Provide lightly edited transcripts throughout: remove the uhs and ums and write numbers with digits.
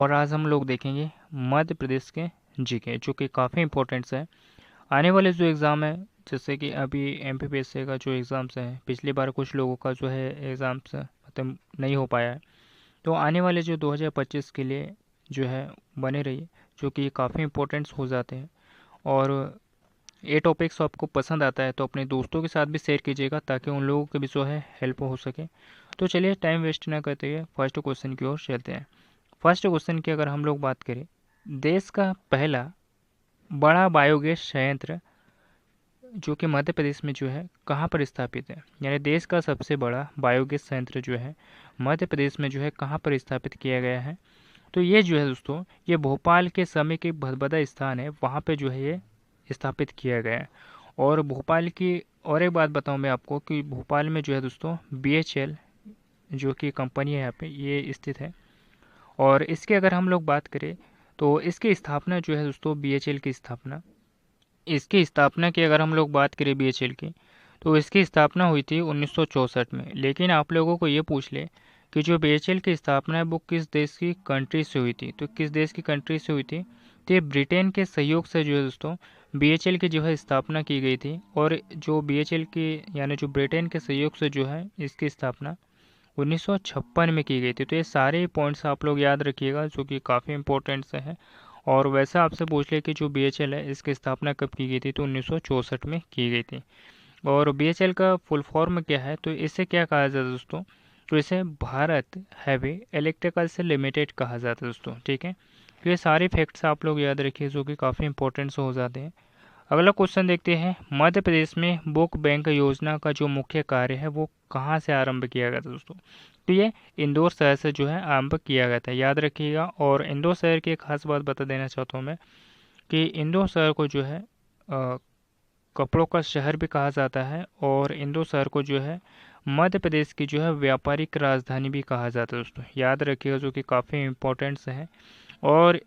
और आज हम लोग देखेंगे मध्य प्रदेश के जीके, जो कि काफ़ी इंपॉर्टेंट्स है। आने वाले जो एग्ज़ाम है, जैसे कि अभी एमपीपीएससी का जो एग्ज़ाम्स है, पिछली बार कुछ लोगों का जो है एग्ज़ाम्स मतलब नहीं हो पाया है, तो आने वाले जो 2025 के लिए जो है बने रहिए, जो कि काफ़ी इंपॉर्टेंट्स हो जाते हैं। और ये टॉपिक्स आपको पसंद आता है तो अपने दोस्तों के साथ भी शेयर कीजिएगा, ताकि उन लोगों को भी जो है हेल्प हो सके। तो चलिए टाइम वेस्ट ना करते हुए फर्स्ट क्वेश्चन की ओर चलते हैं। फर्स्ट क्वेश्चन की अगर हम लोग बात करें, देश का पहला बड़ा बायोगैस संयंत्र जो कि मध्य प्रदेश में जो है कहाँ पर स्थापित है, यानी देश का सबसे बड़ा बायोगैस संयंत्र जो है मध्य प्रदेश में जो है कहाँ पर स्थापित किया गया है। तो ये जो है दोस्तों, ये भोपाल के समय के भदभदा स्थान है, वहाँ पे जो है ये स्थापित किया गया है। और भोपाल की और एक बात बताऊँ मैं आपको कि भोपाल में जो है दोस्तों BHEL जो कि कंपनी है यहाँ पे ये स्थित है। और इसके अगर हम लोग बात करें तो इसकी स्थापना जो है दोस्तों, BHEL की स्थापना, इसकी स्थापना की अगर हम लोग बात करें BHEL की, तो इसकी स्थापना हुई थी 1964 में। लेकिन आप लोगों को ये पूछ ले कि जो BHEL की स्थापना है वो किस देश की कंट्री से हुई थी, तो किस देश की कंट्री से हुई थी, तो ये ब्रिटेन के सहयोग से जो है दोस्तों BHEL की जो है स्थापना की गई थी। और जो BHEL की यानी जो ब्रिटेन के सहयोग से जो है इसकी स्थापना 1956 में की गई थी। तो ये सारे पॉइंट्स आप लोग याद रखिएगा, जो कि काफ़ी इंपॉर्टेंट से हैं। और वैसे आपसे पूछ ले कि जो BHEL है इसकी स्थापना कब की गई थी, तो 1964 में की गई थी। और BHEL का फुल फॉर्म क्या है, तो इसे क्या कहा जाता है दोस्तों, तो इसे भारत हैवी इलेक्ट्रिकल से लिमिटेड कहा जाता है दोस्तों। ठीक है, तो ये सारे फैक्ट्स आप लोग याद रखिए, जो कि काफ़ी इंपॉर्टेंट हो जाते हैं। अगला क्वेश्चन देखते हैं, मध्य प्रदेश में बुक बैंक योजना का जो मुख्य कार्य है वो कहाँ से आरंभ किया गया था दोस्तों, तो ये इंदौर शहर से जो है आरंभ किया गया था, याद रखिएगा। और इंदौर शहर की एक खास बात बता देना चाहता हूँ मैं कि इंदौर शहर को जो है कपड़ों का शहर भी कहा जाता है, और इंदौर शहर को जो है मध्य प्रदेश की जो है व्यापारिक राजधानी भी कहा जाता है दोस्तों, याद रखिएगा, जो कि काफ़ी इंपॉर्टेंट्स है। और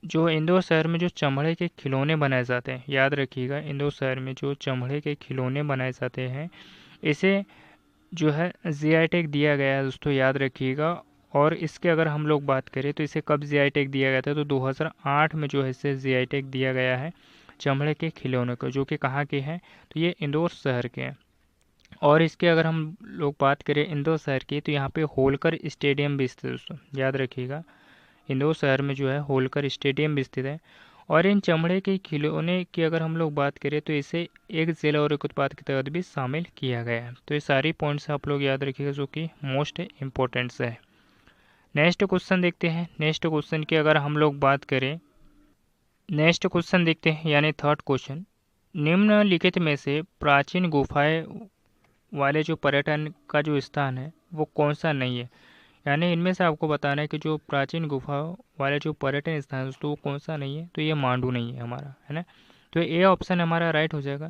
जो इंदौर शहर में जो चमड़े के खिलौने बनाए जाते हैं, याद रखिएगा, इंदौर शहर में जो चमड़े के खिलौने बनाए जाते हैं, इसे जो है जीआई टैग दिया गया है दोस्तों, याद रखिएगा। और इसके अगर हम लोग बात करें तो इसे कब जीआई टैग दिया गया था, तो 2008 में जो है इसे जीआई टैग दिया गया है चमड़े के खिलौनों को, जो कि कहाँ के हैं, तो ये इंदौर शहर के हैं। और इसके अगर हम लोग बात करें इंदौर शहर की, तो यहाँ पे होलकर स्टेडियम भी स्थित है दोस्तों, याद रखिएगा, इंदौर शहर में जो है होलकर स्टेडियम भी स्थित है। और इन चमड़े के खिलौने की अगर हम लोग बात करें तो इसे एक जिला और एक उत्पाद के तहत भी शामिल किया गया है। तो ये सारी पॉइंट्स आप लोग याद रखिएगा, जो कि मोस्ट इम्पोर्टेंट्स है। नेक्स्ट क्वेश्चन देखते हैं। नेक्स्ट क्वेश्चन की अगर हम लोग बात करें, नेक्स्ट क्वेश्चन देखते हैं यानी थर्ड क्वेश्चन, निम्नलिखित में से प्राचीन गुफाएं वाले जो पर्यटन का जो स्थान है वो कौन सा नहीं है, यानी इनमें से आपको बताना है कि जो प्राचीन गुफाओं वाले जो पर्यटन स्थान है दोस्तों वो कौन सा नहीं है, तो ये मांडू नहीं है हमारा, है ना। तो ये ऑप्शन हमारा राइट हो जाएगा।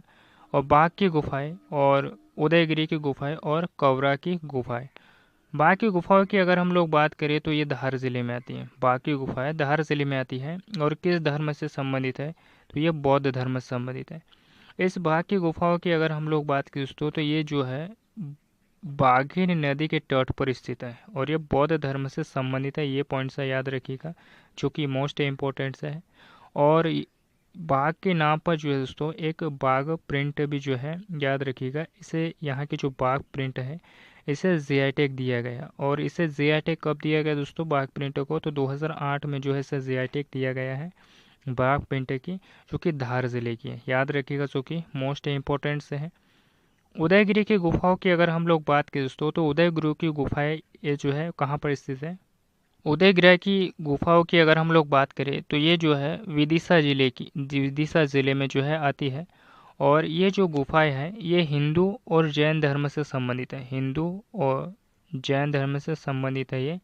और बाघ की गुफाएं, और उदयगिरी की गुफाएं, और कौरा की गुफाएं। बाघ की गुफाओं की अगर हम लोग बात करें तो ये धार जिले में आती है, बाघ की गुफाएं धार जिले में आती है। और किस धर्म से संबंधित है, तो ये बौद्ध धर्म से संबंधित है। इस बाघ की गुफाओं की अगर हम लोग बात करें दोस्तों, तो ये जो है बाघिन नदी के तट पर स्थित है, और ये बौद्ध धर्म से संबंधित है, ये पॉइंट सा याद रखिएगा, जो कि मोस्ट इम्पोर्टेंट है। और बाघ के नाम पर जो है दोस्तों एक बाघ प्रिंट भी जो है, याद रखिएगा, इसे यहाँ की जो बाघ प्रिंट है इसे जीआई टैग दिया गया। और इसे जीआई टैग कब दिया गया दोस्तों बाघ प्रिंट को, तो 2008 में जो है इसे जीआई टैग दिया गया है बाघ प्रिंट की, जो कि धार जिले की है, याद रखिएगा, जो कि मोस्ट इम्पोर्टेंट से है। उदयगिरी की गुफाओं की अगर हम लोग बात करें दोस्तों, तो उदयगिरी की गुफाएं ये जो है कहाँ पर स्थित है, उदयगिरी की गुफाओं की अगर हम लोग बात करें तो ये जो है विदिशा जिले में जो है आती है। और ये जो गुफाएं हैं ये हिंदू और जैन धर्म से संबंधित है, हिंदू और जैन धर्म से संबंधित है ये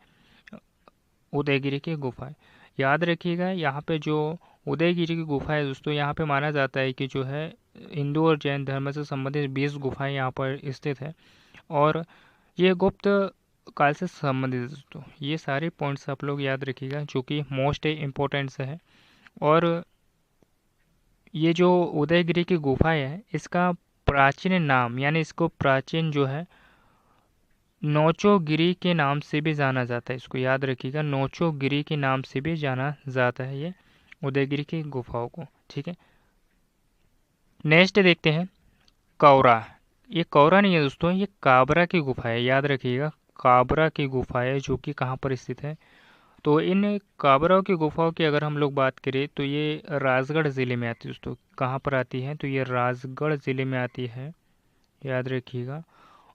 उदयगिरी की गुफाएं, याद रखिएगा। यहाँ पे जो उदयगिरी की गुफा है दोस्तों, यहाँ पे माना जाता है कि जो है हिंदू और जैन धर्म से संबंधित 20 गुफाएं यहाँ पर स्थित है। और ये गुप्त काल से संबंधित है दोस्तों, ये सारे पॉइंट्स आप लोग याद रखिएगा, जो कि मोस्ट इम्पोर्टेंट्स है। और ये जो उदयगिरी की गुफा है इसका प्राचीन नाम, यानी इसको प्राचीन जो है नौचोगिरी के नाम से भी जाना जाता है, इसको याद रखिएगा, नौचोगिरी के नाम से भी जाना जाता है ये उदयगिरी की गुफाओं को। ठीक है, नेक्स्ट देखते हैं कौरा। ये कौरा नहीं है दोस्तों, ये काबरा की गुफा है, याद रखिएगा, काबरा की गुफा है जो कि कहाँ पर स्थित है। तो इन काबरा की गुफाओं की अगर हम लोग बात करें तो ये राजगढ़ ज़िले में आती है दोस्तों। कहाँ पर आती है, तो ये राजगढ़ ज़िले में आती है, याद रखिएगा।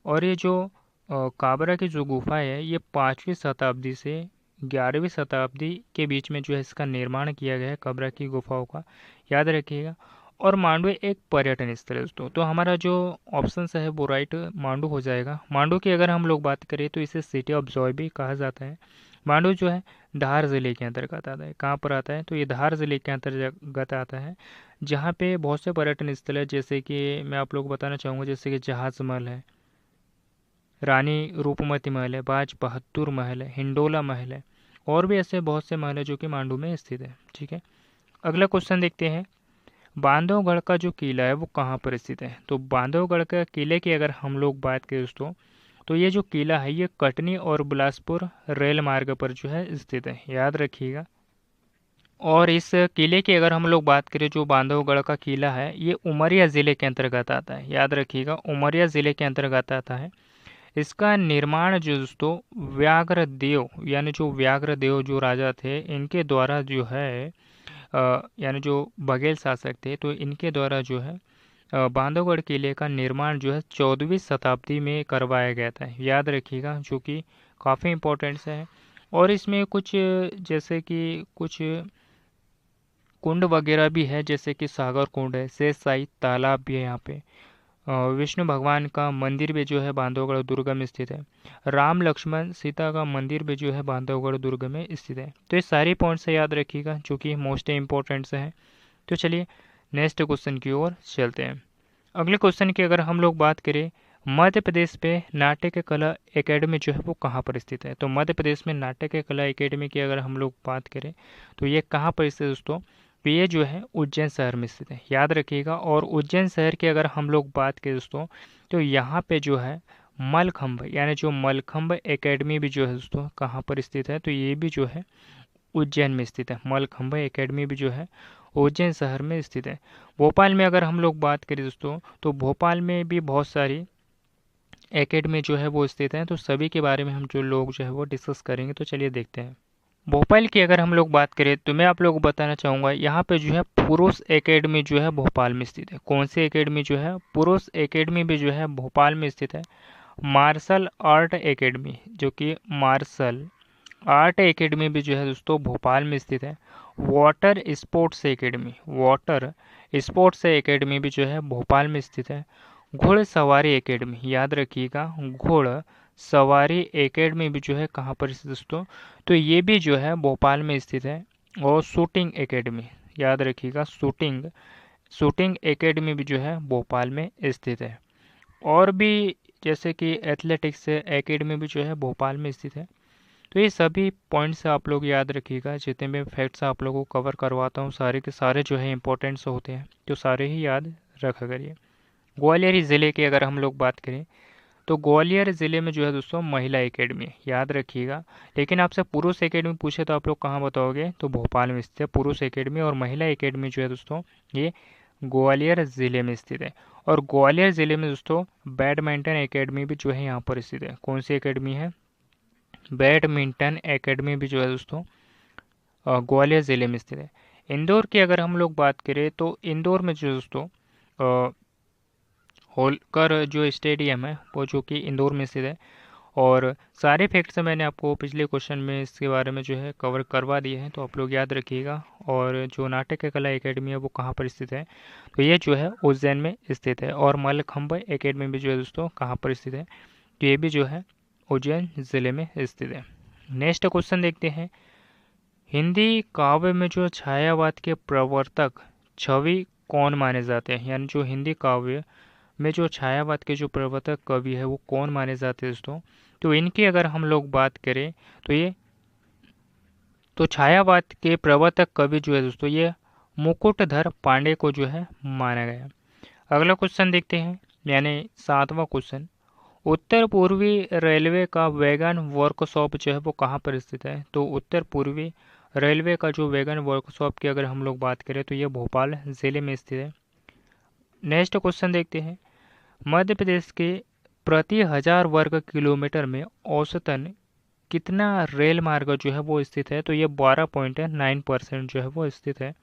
और ये जो काबरा की जो गुफा है ये 5वीं शताब्दी से 11वीं शताब्दी के बीच में जो है इसका निर्माण किया गया है, काबरा की गुफाओं का, याद रखिएगा। और मांडू एक पर्यटन स्थल है दोस्तों, तो हमारा जो ऑप्शन है वो राइट मांडू हो जाएगा। मांडू की अगर हम लोग बात करें तो इसे सिटी ऑफ जॉय भी कहा जाता है। मांडू जो है धार ज़िले के अंतर्गत आता है। कहाँ पर आता है, तो ये धार ज़िले के अंतर्गत आता है, जहाँ पे बहुत से पर्यटन स्थल है, जैसे कि मैं आप लोग को बताना चाहूँगा, जैसे कि जहाज महल है, रानी रूपमती महल है, बाज बहादुर महल है, हिंडोला महल है, और भी ऐसे बहुत से महल है जो कि मांडू में स्थित है। ठीक है, अगला क्वेश्चन देखते हैं, बांधवगढ़ का जो किला है वो कहाँ पर स्थित है। तो बांधवगढ़ के किले की अगर हम लोग बात करें दोस्तों, तो ये जो किला है ये कटनी और बिलासपुर रेल मार्ग पर जो है स्थित है, याद रखिएगा। और इस किले की अगर हम लोग बात करें, जो बांधवगढ़ का किला है ये उमरिया ज़िले के अंतर्गत आता है, याद रखिएगा, उमरिया ज़िले के अंतर्गत आता है। इसका निर्माण जो दोस्तों व्याघ्रदेव, यानी जो व्याघ्रदेव जो राजा थे इनके द्वारा जो है, यानी जो बघेल शासक थे, तो इनके द्वारा जो है बांधवगढ़ किले का निर्माण जो है 14वीं शताब्दी में करवाया गया था, याद रखिएगा, जो कि काफ़ी इम्पोर्टेंट है। और इसमें कुछ जैसे कि कुछ कुंड वगैरह भी है, जैसे कि सागर कुंड है, शेषशाही तालाब भी है यहाँ पे, विष्णु भगवान का मंदिर भी जो है बांधवगढ़ दुर्ग में स्थित है, राम लक्ष्मण सीता का मंदिर भी जो है बांधवगढ़ दुर्ग में स्थित है। तो ये सारे पॉइंट्स याद रखिएगा जो कि मोस्ट इम्पोर्टेंट से हैं। तो चलिए नेक्स्ट क्वेश्चन की ओर चलते हैं। अगले क्वेश्चन की अगर हम लोग बात करें, मध्य प्रदेश पे नाट्य कला एकेडमी जो है वो कहाँ पर स्थित है। तो मध्य प्रदेश में नाट्य कला एकेडमी की अगर हम लोग बात करें तो ये कहाँ पर स्थित है दोस्तों, तो ये जो है उज्जैन शहर में स्थित है, याद रखिएगा। और उज्जैन शहर की अगर हम लोग बात करें दोस्तों, तो यहाँ पे जो है मलखंभ, यानी जो मलखंभ एकेडमी भी जो है दोस्तों कहाँ पर स्थित है, तो ये भी जो है उज्जैन में स्थित है। मलखंभ एकेडमी भी जो है उज्जैन शहर में स्थित है। भोपाल में अगर हम लोग बात करें दोस्तों, तो भोपाल में भी बहुत सारी एकेडमी जो है वो स्थित है, तो सभी के बारे में हम जो लोग जो है वो डिस्कस करेंगे। तो चलिए देखते हैं। भोपाल की अगर हम लोग बात करें तो मैं आप लोगों को बताना चाहूँगा, यहाँ पे जो है पुरुष एकेडमी जो है भोपाल में स्थित है। कौन सी एकेडमी जो है, पुरुष एकेडमी भी जो है भोपाल में स्थित है। मार्शल आर्ट एकेडमी, जो कि मार्शल आर्ट एकेडमी भी जो है दोस्तों भोपाल में स्थित है। Water sports academy, water sports academy भी जो है भोपाल में स्थित है। घुड़सवारी एकेडमी, याद रखिएगा, घुड़ सवारी एकेडमी भी जो है कहाँ पर स्थित दोस्तों, तो ये भी जो है भोपाल में स्थित है। और शूटिंग एकेडमी, याद रखिएगा, शूटिंग शूटिंग एकेडमी भी जो है भोपाल में स्थित है। और भी जैसे कि एथलेटिक्स एकेडमी भी जो है भोपाल में स्थित है। तो ये सभी पॉइंट्स आप लोग याद रखिएगा, जितने भी फैक्ट्स आप लोगों को कवर करवाता हूँ सारे के सारे जो है इंपॉर्टेंट्स होते हैं, तो सारे ही याद रखा करिए। ग्वालियर ज़िले की अगर हम लोग बात करें, तो ग्वालियर ज़िले में जो है दोस्तों महिला एकेडमी, याद रखिएगा। लेकिन आपसे पुरुष एकेडमी पूछे तो आप लोग कहाँ बताओगे, तो भोपाल में स्थित है पुरुष एकेडमी। और महिला एकेडमी जो है दोस्तों ये ग्वालियर ज़िले में स्थित है। और ग्वालियर ज़िले में दोस्तों बैडमिंटन एकेडमी भी जो है यहाँ पर स्थित है। कौन सी एकेडमी है, बैडमिंटन एकेडमी भी जो है दोस्तों ग्वालियर ज़िले में स्थित है। इंदौर की अगर हम लोग बात करें तो इंदौर में जो दोस्तों होलकर जो स्टेडियम है वो जो कि इंदौर में स्थित है। और सारे फैक्ट्स मैंने आपको पिछले क्वेश्चन में इसके बारे में जो है कवर करवा दिए हैं, तो आप लोग याद रखिएगा। और जो नाट्य कला एकेडमी है वो कहाँ पर स्थित है, तो ये जो है उज्जैन में स्थित है। और मलखंभ एकेडमी भी जो है दोस्तों कहाँ पर स्थित है, तो ये भी जो है उज्जैन ज़िले में स्थित है। नेक्स्ट क्वेश्चन देखते हैं, हिंदी काव्य में जो छायावाद के प्रवर्तक छवि कौन माने जाते हैं। यानी जो हिंदी काव्य में जो छायावाद के जो प्रवर्तक कवि है वो कौन माने जाते हैं दोस्तों, तो इनकी अगर हम लोग बात करें तो ये तो छायावाद के प्रवर्तक कवि जो है दोस्तों ये मुकुटधर पांडे को जो है माना गया। अगला क्वेश्चन देखते हैं, यानी 7वां क्वेश्चन, उत्तर पूर्वी रेलवे का वैगन वर्कशॉप जो है वो कहाँ पर स्थित है? तो उत्तर पूर्वी रेलवे का जो वैगन वर्कशॉप की अगर हम लोग बात करें तो ये भोपाल ज़िले में स्थित है। नेक्स्ट क्वेश्चन देखते हैं। मध्य प्रदेश के प्रति 1000 वर्ग किलोमीटर में औसतन कितना रेल मार्ग जो है वो स्थित है? तो ये 12.9% जो है वो स्थित है।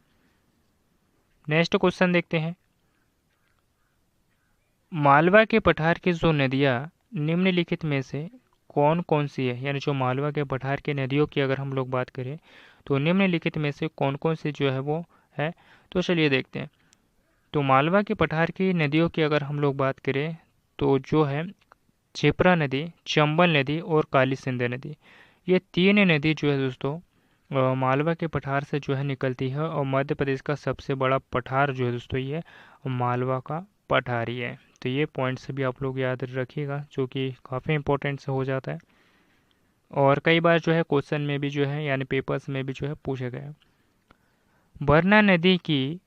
नेक्स्ट क्वेश्चन देखते हैं। मालवा के पठार की जो नदियाँ निम्नलिखित में से कौन कौन सी है? यानी जो मालवा के पठार की नदियों की अगर हम लोग बात करें तो निम्नलिखित में से कौन कौन सी जो है वो है? तो चलिए देखते हैं। तो मालवा के पठार की नदियों की अगर हम लोग बात करें तो जो है क्षिप्रा नदी, चंबल नदी और काली सिंध नदी, ये तीन नदी जो है दोस्तों मालवा के पठार से जो है निकलती है। और मध्य प्रदेश का सबसे बड़ा पठार जो है दोस्तों ये मालवा का पठार ही है। तो ये पॉइंट्स भी आप लोग याद रखिएगा, जो कि काफ़ी इंपॉर्टेंट से हो जाता है और कई बार जो है क्वेश्चन में भी जो है यानी पेपर्स में भी जो है पूछा गया। बरना नदी की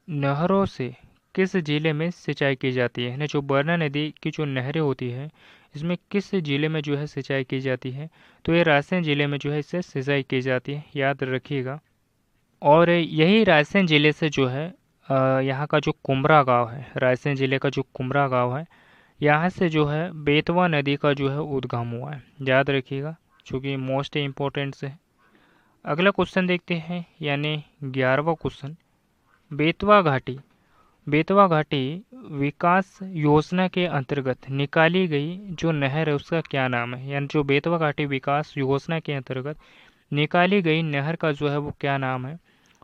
नहरों से किस जिले में सिंचाई की जाती है? यानी जो बरना नदी की जो नहरें होती है इसमें किस जिले में जो है सिंचाई की जाती है? तो ये रायसेन जिले में जो है इससे सिंचाई की जाती है, याद रखिएगा। और यही रायसेन जिले से जो है यहाँ का जो कुमरा गांव है, रायसेन जिले का जो कुमरा गांव है, यहाँ से जो है बेतवा नदी का जो है उद्गम हुआ है, याद रखिएगा, जो कि मोस्ट इम्पोर्टेंट है। अगला क्वेश्चन देखते हैं, यानी 11वां क्वेश्चन। बेतवा घाटी, बेतवा घाटी विकास योजना के अंतर्गत निकाली गई जो नहर है उसका क्या नाम है? यानी जो बेतवा घाटी विकास योजना के अंतर्गत निकाली गई नहर का जो है वो क्या नाम है?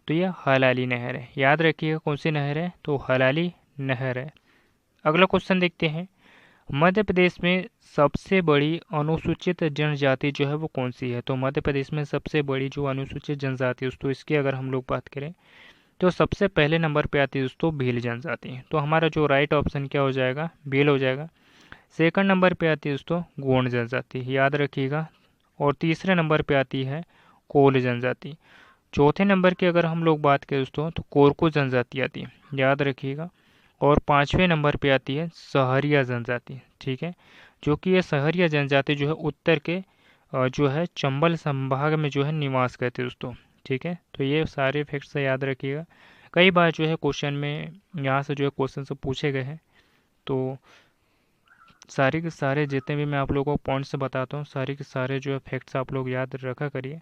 तो यह हलाली नहर है, याद रखिएगा कौन सी नहर है? तो हलाली नहर है। अगला क्वेश्चन देखते हैं। मध्य प्रदेश में सबसे बड़ी अनुसूचित जनजाति जो है वो कौन सी है? तो मध्य प्रदेश में सबसे बड़ी जो अनुसूचित जनजाति है दोस्तों इसकी अगर हम लोग बात करें तो सबसे पहले नंबर पे आती है दोस्तों भील जनजाति। तो हमारा जो राइट ऑप्शन क्या हो जाएगा? भील हो जाएगा। सेकंड नंबर पे आती है दोस्तों गोंड जनजाति, याद रखिएगा। और तीसरे नंबर पे आती है कोल जनजाति। चौथे नंबर की अगर हम लोग बात करें दोस्तों तो कोरकू जनजाति आती है, याद रखिएगा। और पाँचवें नंबर पे आती है सहरिया जनजाति, ठीक है, जो कि ये सहरिया जनजाति जो है उत्तर के जो है चंबल संभाग में जो है निवास करते हैं दोस्तों, ठीक है। तो ये सारे फैक्ट्स याद रखिएगा, कई बार जो है क्वेश्चन में यहाँ से जो है क्वेश्चन से पूछे गए हैं। तो सारे के सारे जितने भी मैं आप लोगों को पॉइंट्स बताता हूँ सारे के सारे जो है फैक्ट्स आप लोग याद रखा करिए।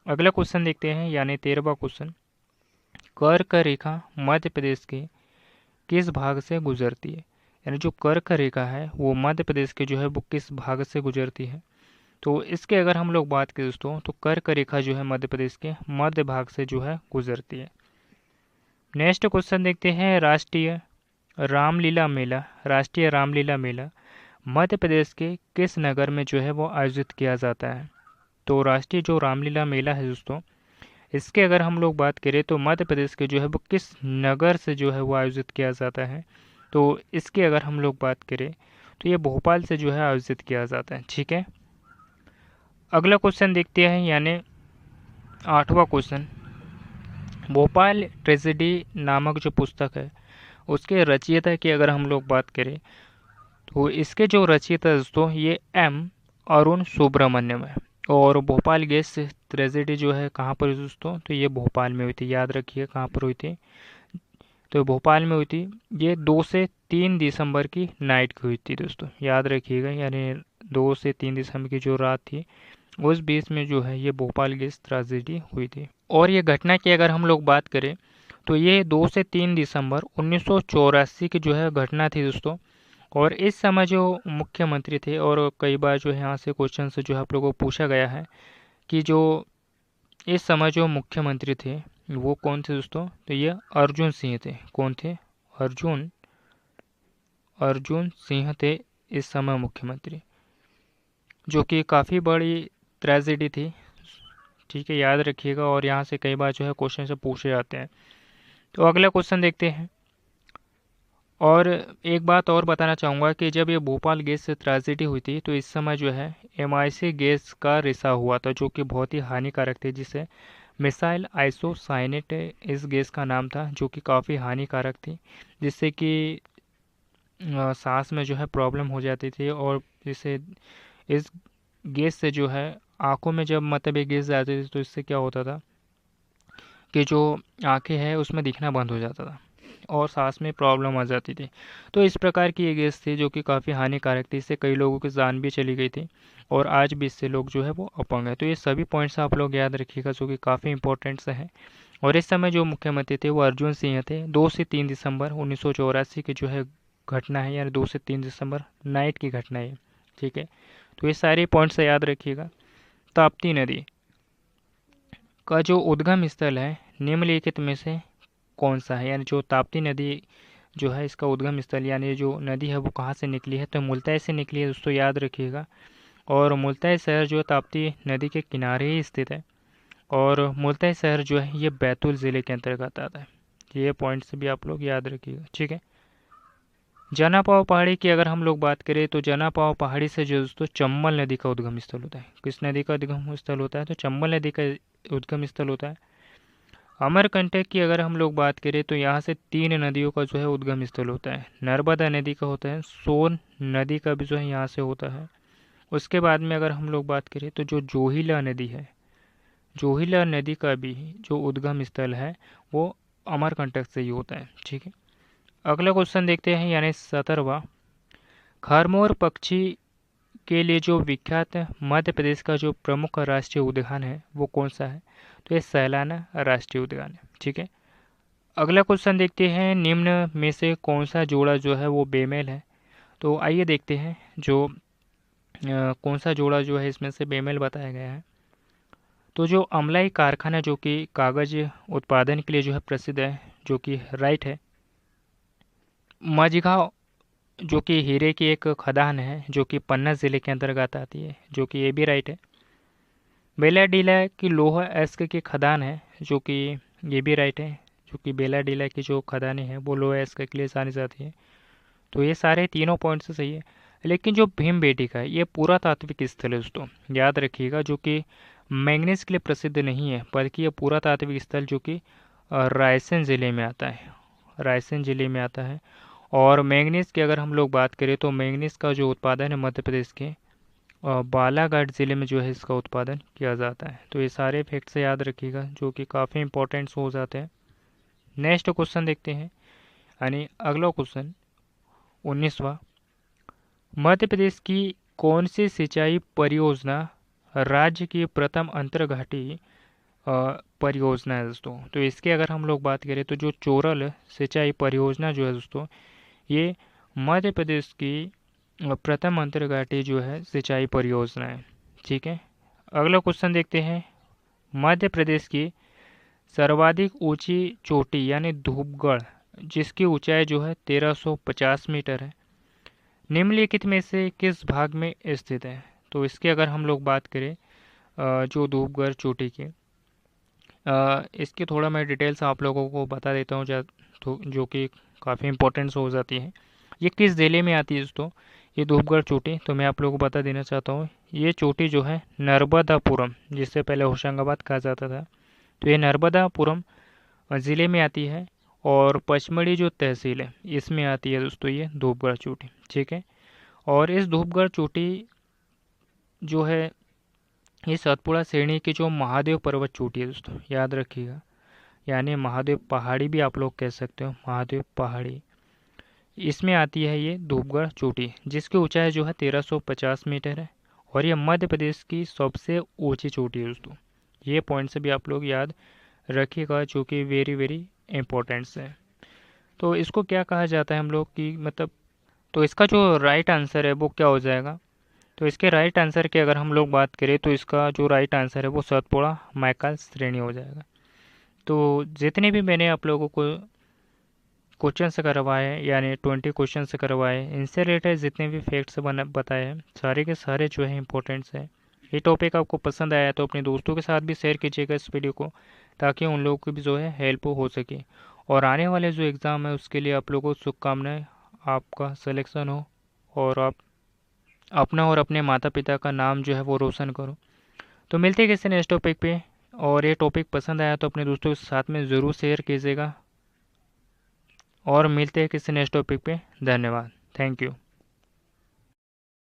अगला क्वेश्चन देखते हैं, यानी 13वां क्वेश्चन। कर्क रेखा मध्य प्रदेश के किस भाग से गुजरती है? यानी जो कर्क रेखा है वो मध्य प्रदेश के जो है वो किस भाग से गुजरती है? तो इसके अगर हम लोग बात करें दोस्तों तो कर्क रेखा जो है मध्य प्रदेश के मध्य भाग से जो है गुजरती है। नेक्स्ट क्वेश्चन देखते हैं। राष्ट्रीय रामलीला मेला, राष्ट्रीय रामलीला मेला मध्य प्रदेश के किस नगर में जो है वो आयोजित किया जाता है? तो राष्ट्रीय जो रामलीला मेला है दोस्तों इसके अगर हम लोग बात करें तो मध्य प्रदेश के जो है वो किस नगर से जो है वो आयोजित किया जाता है? तो इसकी अगर हम लोग बात करें तो ये भोपाल से जो है आयोजित किया जाता है, ठीक है। अगला क्वेश्चन देखते हैं, यानी 8वां क्वेश्चन। भोपाल ट्रेजेडी नामक जो पुस्तक है उसके रचयिता की अगर हम लोग बात करें तो इसके जो रचयिता दोस्तों ये एम अरुण सुब्रमण्यम है। और भोपाल गैस ट्रेजेडी जो है कहाँ पर हुई दोस्तों? तो ये भोपाल में हुई थी, याद रखिए कहाँ पर हुई थी? तो भोपाल में हुई थी। ये 2 से 3 दिसंबर की नाइट की हुई थी दोस्तों, याद रखिएगा, यानी 2 से 3 दिसंबर की जो रात थी उस बीच में जो है ये भोपाल गैस ट्रेजेडी हुई थी। और ये घटना की अगर हम लोग बात करें तो ये 2 से 3 दिसंबर 1984 की जो है घटना थी दोस्तों। और इस समय जो मुख्यमंत्री थे, और कई बार जो है यहाँ से क्वेश्चन से जो है आप लोगों को पूछा गया है कि जो इस समय जो मुख्यमंत्री थे वो कौन थे दोस्तों? तो ये अर्जुन सिंह थे। कौन थे? अर्जुन अर्जुन सिंह थे इस समय मुख्यमंत्री, जो कि काफ़ी बड़ी ट्रेजेडी थी, ठीक है, याद रखिएगा। और यहाँ से कई बार जो है क्वेश्चन से पूछे जाते हैं। तो अगला क्वेश्चन देखते हैं। और एक बात और बताना चाहूँगा कि जब ये भोपाल गैस से ट्रेजेडी हुई थी तो इस समय जो है MIC गैस का रिसा हुआ था, जो कि बहुत ही हानिकारक थी, जिसे मिसाइल आइसोसाइनेट इस गैस का नाम था, जो कि काफ़ी हानिकारक थी, जिससे कि सांस में जो है प्रॉब्लम हो जाती थी और जिससे इस गैस से जो है आँखों में जब मतलब ये गैस जाती थी तो इससे क्या होता था कि जो आँखें हैं उसमें दिखना बंद हो जाता था और सांस में प्रॉब्लम आ जाती थी। तो इस प्रकार की ये गैस थी जो कि काफ़ी हानिकारक थी, इससे कई लोगों की जान भी चली गई थी और आज भी इससे लोग जो है वो अपंग है। तो ये सभी पॉइंट्स आप लोग याद रखिएगा जो कि काफ़ी इंपॉर्टेंट्स हैं। और इस समय जो मुख्यमंत्री थे वो अर्जुन सिंह थे। 2 से 3 दिसंबर 1984 की जो है घटना है, यानी 2 से 3 दिसंबर नाइट की घटना है। ठीक है, तो ये सारे पॉइंट्स याद रखिएगा। ताप्ती नदी का जो उद्गम स्थल है निम्नलिखित में से कौन सा है, यानी जो ताप्ती नदी जो है इसका उद्गम स्थल यानी जो नदी है वो कहाँ से निकली है, तो मुल्ताई से निकली है दोस्तों, याद रखिएगा। और मुल्ताई शहर जो है ताप्ती नदी के किनारे ही स्थित है और मुल्ताई शहर जो है ये बैतूल ज़िले के अंतर्गत आता है। ये पॉइंट्स भी आप लोग याद रखिएगा। ठीक है, जना पाव पहाड़ी की अगर हम लोग बात करें तो जना पाव पहाड़ी से जो दोस्तों चंबल नदी का उद्गम स्थल होता है। किस नदी का उद्गम स्थल होता है, तो चंबल नदी का उद्गम स्थल होता है। अमरकंटक की अगर हम लोग बात करें तो यहाँ से 3 नदियों का जो है उद्गम स्थल होता है। नर्मदा नदी का होता है, सोन नदी का भी जो है यहाँ से होता है। उसके बाद में अगर हम लोग बात करें तो जो जोहिला नदी है, जोहिला नदी का भी जो उद्गम स्थल है वो अमरकंटक से ही होता है। ठीक है, अगला क्वेश्चन देखते हैं, यानी 17वां। खरमोर पक्षी के लिए जो विख्यात मध्य प्रदेश का जो प्रमुख राष्ट्रीय उद्यान है वो कौन सा है, तो ये सैलाना राष्ट्रीय उद्यान है। ठीक है, अगला क्वेश्चन देखते हैं, निम्न में से कौन सा जोड़ा जो है वो बेमेल है। तो आइए देखते हैं जो कौन सा जोड़ा जो है इसमें से बेमेल बताया गया है। तो जो अमलाई कारखाना जो कि कागज उत्पादन के लिए जो है प्रसिद्ध है, जो कि राइट है। मझगांव जो कि हीरे की एक खदान है जो कि पन्ना ज़िले के अंतर्गत आती है, जो कि ये भी राइट है। बेलाडीला की लोहा एस्क की खदान है जो कि ये भी राइट है, जो कि बेलाडीला की जो खदानें हैं वो लोहा एस्क के लिए जानी जाती है। तो ये सारे तीनों पॉइंट्स सही है। लेकिन जो भीमबेटका है ये पुरातात्विक स्थल है दोस्तों, याद रखिएगा, जो कि मैंगनीज के लिए प्रसिद्ध नहीं है, बल्कि ये पुरातात्विक स्थल जो कि रायसेन ज़िले में आता है, रायसेन ज़िले में आता है। और मैंगनीज की अगर हम लोग बात करें तो मैंगनीज का जो उत्पादन है मध्य प्रदेश के बालाघाट ज़िले में जो है इसका उत्पादन किया जाता है। तो ये सारे फैक्ट्स याद रखिएगा जो कि काफ़ी इंपॉर्टेंट्स हो जाते हैं। नेक्स्ट क्वेश्चन देखते हैं, यानी अगला क्वेश्चन 19वां। मध्य प्रदेश की कौन सी सिंचाई परियोजना राज्य की प्रथम अंतर्घाटी परियोजना है दोस्तों। तो इसके अगर हम लोग बात करें तो जो चोरल सिंचाई परियोजना जो है दोस्तों ये मध्य प्रदेश की प्रथम अंतर्घाटी जो है सिंचाई परियोजना है। ठीक है, अगला क्वेश्चन देखते हैं, मध्य प्रदेश की सर्वाधिक ऊंची चोटी यानी धूपगढ़ जिसकी ऊंचाई जो है 1350 मीटर है, निम्नलिखित में से किस भाग में स्थित है। तो इसकी अगर हम लोग बात करें जो धूपगढ़ चोटी की, इसकी थोड़ा मैं डिटेल्स आप लोगों को बता देता हूँ तो जो कि काफ़ी इंपॉर्टेंस हो जाती है। ये किस ज़िले में आती है दोस्तों, ये धूपगढ़ चोटी, तो मैं आप लोगों को बता देना चाहता हूँ। ये चोटी जो है नर्मदापुरम, जिससे पहले होशंगाबाद कहा जाता था, तो ये नर्मदापुरम ज़िले में आती है और पचमढ़ी जो तहसील है इसमें आती है दोस्तों ये धूपगढ़ चोटी। ठीक है, और इस धूपगढ़ चोटी जो है ये सतपुड़ा श्रेणी की जो महादेव पर्वत चोटी है दोस्तों, याद रखिएगा, यानी महादेव पहाड़ी भी आप लोग कह सकते हो, महादेव पहाड़ी, इसमें आती है ये धूपगढ़ चोटी जिसकी ऊंचाई जो है 1350 मीटर है और ये मध्य प्रदेश की सबसे ऊंची चोटी है दोस्तों। ये पॉइंट से भी आप लोग याद रखिएगा जो कि वेरी वेरी इंपॉर्टेंट्स है। तो इसको क्या कहा जाता है हम लोग की मतलब, तो इसका जो राइट आंसर है वो क्या हो जाएगा, तो इसके राइट आंसर की अगर हम लोग बात करें तो इसका जो राइट आंसर है वो सतपुड़ा माइकल श्रेणी हो जाएगा। तो जितने भी मैंने आप लोगों को क्वेश्चन से करवाए यानी 20 क्वेश्चन से करवाए, इनसे रिलेटेड जितने भी फैक्ट्स बताए हैं सारे के सारे जो है इंपॉर्टेंट्स हैं। ये टॉपिक आपको पसंद आया तो अपने दोस्तों के साथ भी शेयर कीजिएगा इस वीडियो को, ताकि उन लोगों की भी जो है हेल्प हो सके और आने वाले जो एग्ज़ाम है उसके लिए आप लोगों को शुभकामनाएं, आपका सिलेक्शन हो और आप अपना और अपने माता पिता का नाम जो है वो रोशन करो। तो मिलते हैं किसी नेक्स्ट टॉपिक पे, और ये टॉपिक पसंद आया तो अपने दोस्तों के साथ में ज़रूर शेयर कीजिएगा और मिलते हैं किसी नेक्स्ट टॉपिक पे। धन्यवाद, थैंक यू।